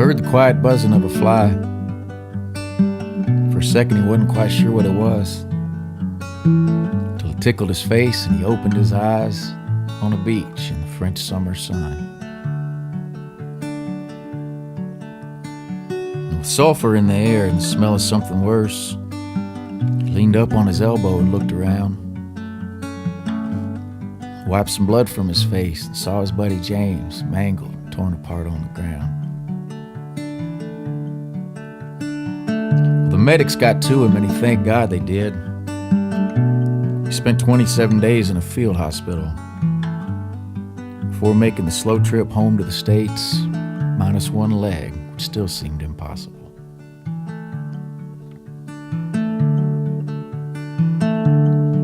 heard the quiet buzzing of a fly. For a second he wasn't quite sure what it was, till it tickled his face and he opened his eyes on a beach in the French summer sun. And with sulfur in the air and the smell of something worse, he leaned up on his elbow and looked around, wiped some blood from his face and saw his buddy James mangled, torn apart on the ground. The medics got to him, and he thanked God they did. He spent 27 days in a field hospital before making the slow trip home to the States, minus one leg, which still seemed impossible.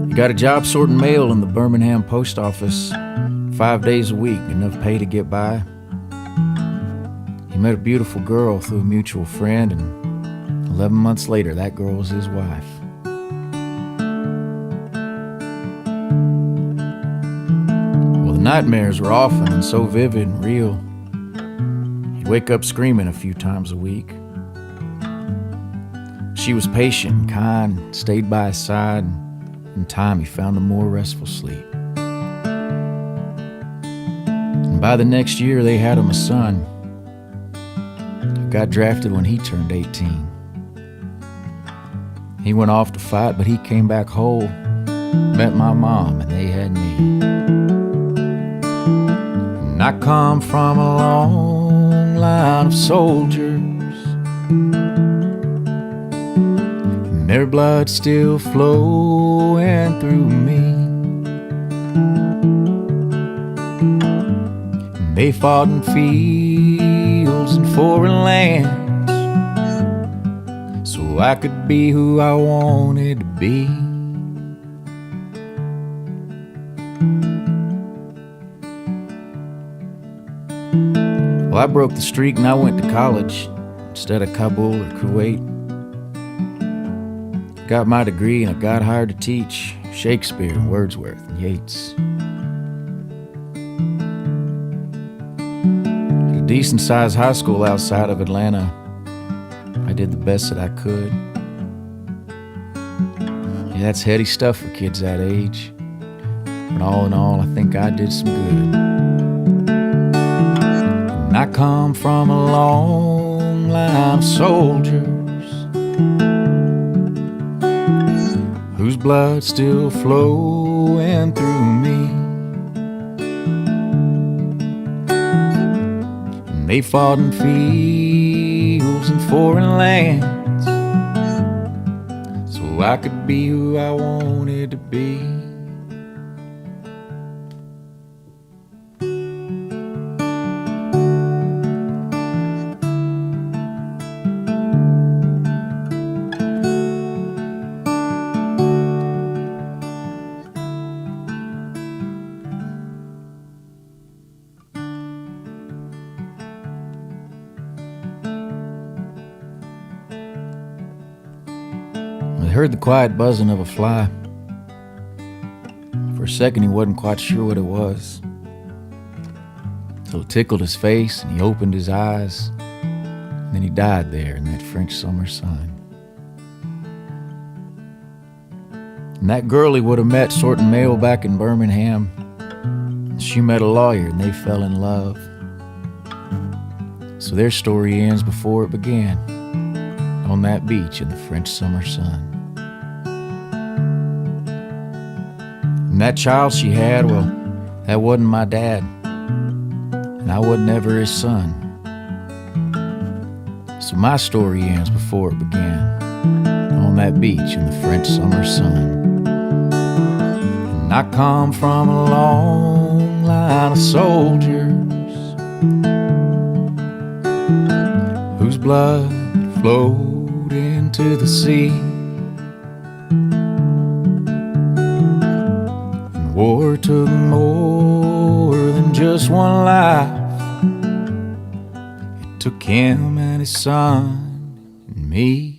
He got a job sorting mail in the Birmingham post office 5 days a week, enough pay to get by. He met a beautiful girl through a mutual friend, and 11 months later, that girl was his wife. Well, the nightmares were often and so vivid and real. He'd wake up screaming a few times a week. She was patient and kind, stayed by his side, and in time he found a more restful sleep. And by the next year, they had him a son who got drafted when he turned 18. He went off to fight, but he came back whole, met my mom, and they had me. And I come from a long line of soldiers, and their blood still flowing through me. And they fought in fields and foreign lands, so I could be who I wanted to be. Well, I broke the streak and I went to college instead of Kabul or Kuwait. Got my degree and I got hired to teach Shakespeare and Wordsworth and Yeats. At a decent-sized high school outside of Atlanta, I did the best that I could. Yeah, that's heady stuff for kids that age. But all in all, I think I did some good. And I come from a long line of soldiers whose blood still flowing through me. And they fought in fields and foreign lands, so I could be who I wanted to be. I heard the quiet buzzing of a fly. For a second he wasn't quite sure what it was, till it tickled his face and he opened his eyes, and then he died there in that French summer sun. And that girl he would have met sorting mail back in Birmingham, she met a lawyer and they fell in love. So their story ends before it began, on that beach in the French summer sun. And that child she had, well, that wasn't my dad, and I wasn't ever his son. So my story ends before it began, on that beach in the French summer sun. And I come from a long line of soldiers whose blood flowed into the sea. War took more than just one life. It took him and his son and me.